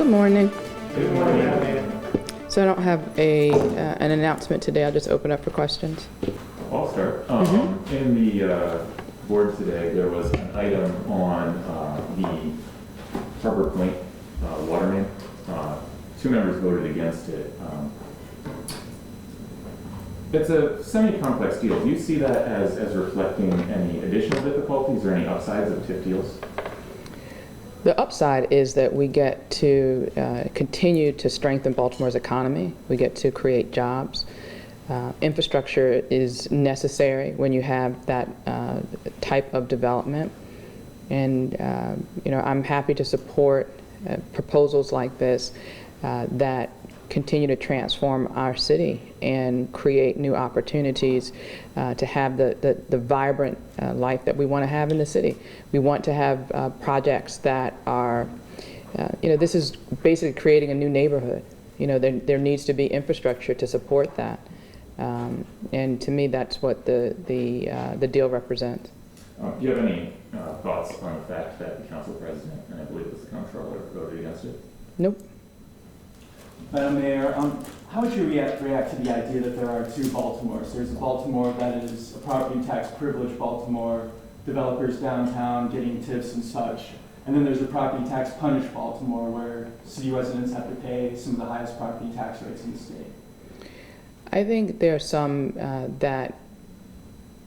Good morning. Good morning. So I don't have an announcement today. I'll just open up for questions. I'll start. In the board today, there was an item on the Harbor Point water main. Two members voted against it. It's a semi-complex deal. Do you see that as reflecting any additional difficulties or any upsides of TIF deals? The upside is that we get to continue to strengthen Baltimore's economy. We get to create jobs. Infrastructure is necessary when you have that type of development. And I'm happy to support proposals like this that continue to transform our city and create new opportunities to have the vibrant life that we want to have in the city. We want to have projects that are, this is basically creating a new neighborhood. There needs to be infrastructure to support that. And to me, that's what the deal represents. Do you have any thoughts on the fact that the council president, and I believe it was the comptroller, voted against it? Nope. Madam Mayor, how would you react to the idea that there are two Baltimores? There's a Baltimore that is a property tax privileged Baltimore, developers downtown getting tips and such. And then there's a property tax punished Baltimore where city residents have to pay some of the highest property tax rates in the state. I think there are some that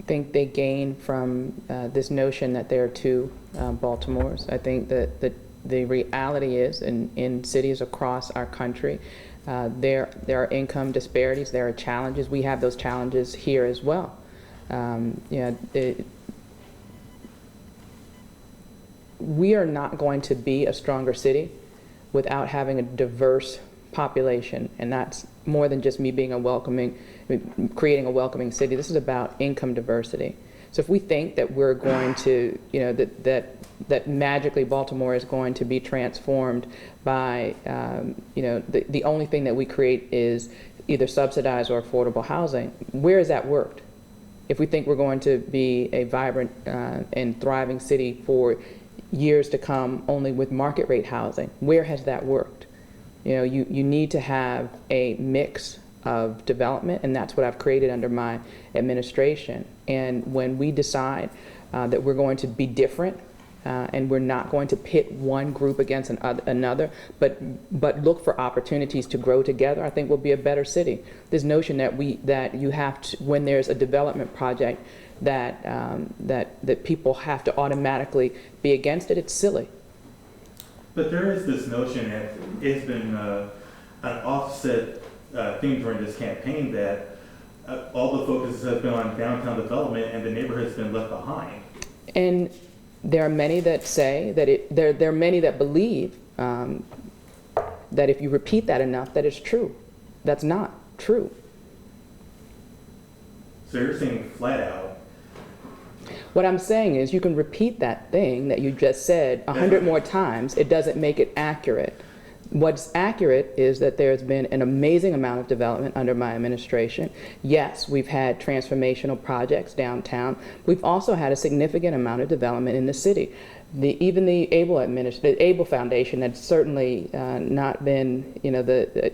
think they gain from this notion that there are two Baltimores. I think that the reality is in cities across our country, there are income disparities, there are challenges. We have those challenges here as well. We are not going to be a stronger city without having a diverse population, and that's more than just me being creating a welcoming city. This is about income diversity. So if we think that we're going to, that magically Baltimore is going to be transformed by, the only thing that we create is either subsidized or affordable housing, where has that worked? If we think we're going to be a vibrant and thriving city for years to come only with market rate housing, where has that worked? You need to have a mix of development, and that's what I've created under my administration. And when we decide that we're going to be different and we're not going to pit one group against another, but look for opportunities to grow together, I think we'll be a better city. This notion that you have to, when there's a development project, that people have to automatically be against it, it's silly. But there is this notion that it's been an offset thing during this campaign that all the focus has been on downtown development and the neighborhood's been left behind. And there are many that say that there are many that believe that if you repeat that enough, that it's true. That's not true. So you're saying flat out. What I'm saying is you can repeat that thing that you just said 100 more times. It doesn't make it accurate. What's accurate is that there's been an amazing amount of development under my administration. Yes, we've had transformational projects downtown. We've also had a significant amount of development in the city. Even the Able Foundation had certainly not been, the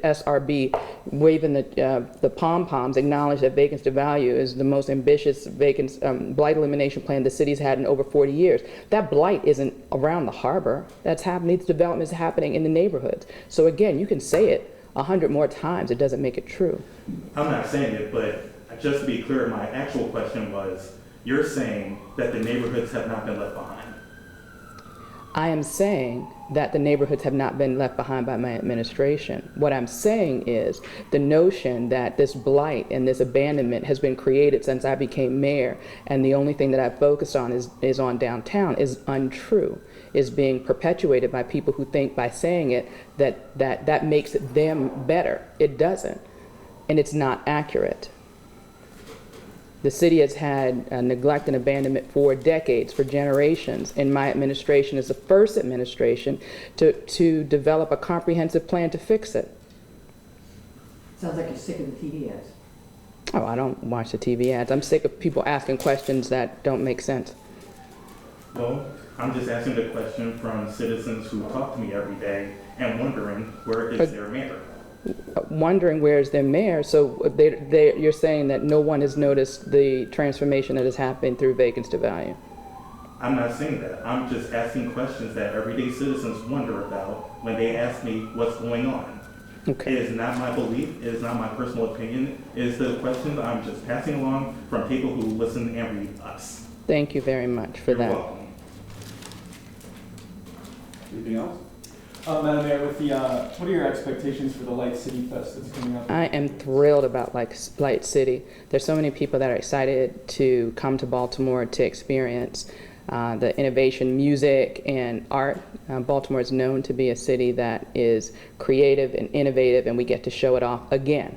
SRB waving the pom-poms, acknowledge that vacancy to value is the most ambitious blight elimination plan the city's had in over 40 years. That blight isn't around the harbor. That's happening. This development is happening in the neighborhoods. So again, you can say it 100 more times. It doesn't make it true. I'm not saying it, but just to be clear, my actual question was, you're saying that the neighborhoods have not been left behind. I am saying that the neighborhoods have not been left behind by my administration. What I'm saying is the notion that this blight and this abandonment has been created since I became mayor, and the only thing that I've focused on is on downtown is untrue, is being perpetuated by people who think by saying it that makes them better. It doesn't, and it's not accurate. The city has had neglect and abandonment for decades, for generations, and my administration is the first administration to develop a comprehensive plan to fix it. Sounds like you're sick of the TV ads. Oh, I don't watch the TV ads. I'm sick of people asking questions that don't make sense. Well, I'm just asking the question from citizens who talk to me every day and wondering where is their mayor? Wondering where's their mayor, so you're saying that no one has noticed the transformation that has happened through vacancy to value? I'm not saying that. I'm just asking questions that everyday citizens wonder about when they ask me what's going on. Okay. It is not my belief, it is not my personal opinion, it is the questions I'm just passing along from people who listen and read us. Thank you very much for You're that. welcome. Anything else? Madam Mayor, with the, what are your expectations for the Light City Fest that's coming up? I am thrilled about Light City. There's so many people that are excited to come to Baltimore to experience the innovation, music, and art. Baltimore is known to be a city that is creative and innovative, and we get to show it off again.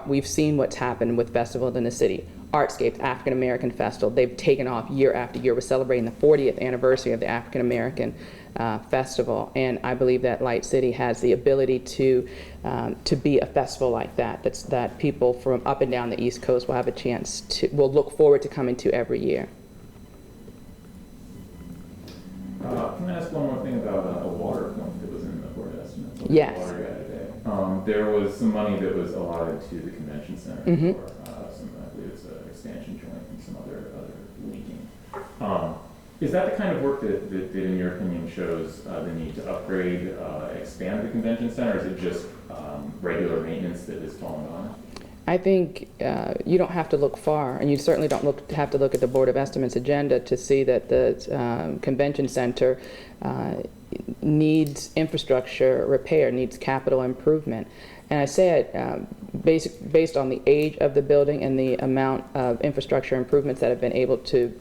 We've seen what's happened with festivals in the city. Artscape, African American Festival, they've taken off year after year. We're celebrating the 40th anniversary of the African American Festival, and I believe that Light City has the ability to be a festival like that. That people from up and down the East Coast will have a chance to, will look forward to coming to every year. Can I ask one more thing about a water point that was in the board estimates? Yes. Water guy today. There was some money that was allotted to the convention center Mhm. for some, I believe it's an expansion joint and some other leaking. Is that the kind of work that in your opinion shows the need to upgrade, expand the convention center, or is it just regular maintenance that is falling on? I think you don't have to look far, and you certainly don't have to look at the Board of Estimates agenda to see that the convention center needs infrastructure repair, needs capital improvement. And I say it based on the age of the building and the amount of infrastructure improvements that have been able to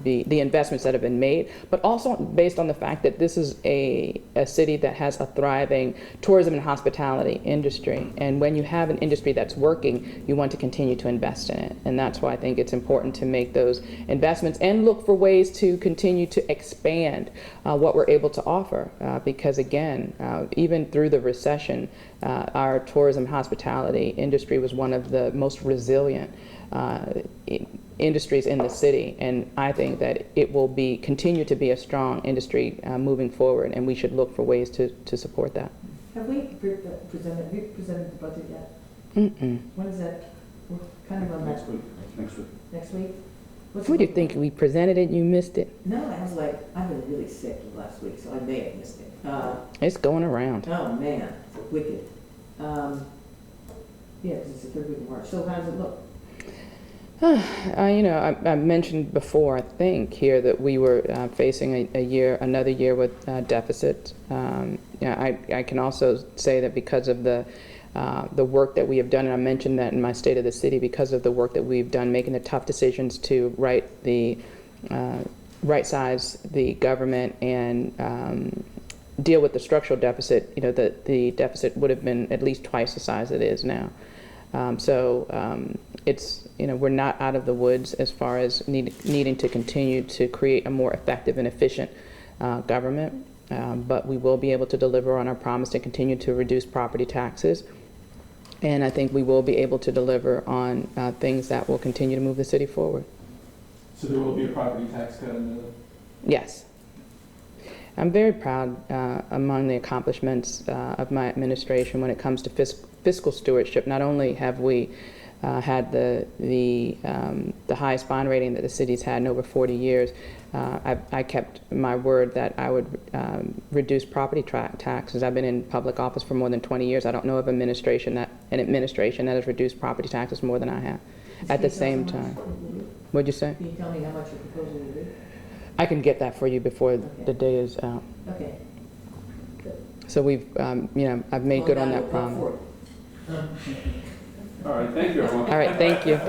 the investments that have been made, but also based on the fact that this is a city that has a thriving tourism and hospitality industry. And when you have an industry that's working, you want to continue to invest in it. And that's why I think it's important to make those investments and look for ways to continue to expand what we're able to offer. Because again, even through the recession, our tourism hospitality industry was one of the most resilient industries in the city, and I think that it will continue to be a strong industry moving forward, and we should look for ways to support that. Have we presented the budget yet? Mm-mm. When is that? We're kind of on that. Next week. Next week. Next week? What's What do it you think? We presented it and you missed it? No, I was like, I've been really sick last week, so I may have missed it. It's going around. Oh, man, wicked. Yeah, because it's the third week of March. So how does it look? I mentioned before, I think, here that we were facing another year with deficits. I can also say that because of the work that we have done, and I mentioned that in my State of the City, because of the work that we've done, making the tough decisions to right-size the government and deal with the structural deficit, the deficit would have been at least twice the size it is now. It's, we're not out of the woods as far as needing to continue to create a more effective and efficient government, but we will be able to deliver on our promise to continue to reduce property taxes. And I think we will be able to deliver on things that will continue to move the city forward. So there will be a property tax cut in the... Yes. I'm very proud among the accomplishments of my administration when it comes to fiscal stewardship. Not only have we had the highest bond rating that the city's had in over 40 years, I kept my word that I would reduce property taxes. I've been in public office for more than 20 years. I don't know of an administration that has reduced property taxes more than I have. At the same time. What'd you say? Can you tell me how much you're proposing to do? I can get that for you before the day is out. Okay. So we've, I've made good on that promise. All right, thank you, everyone. All right, thank you.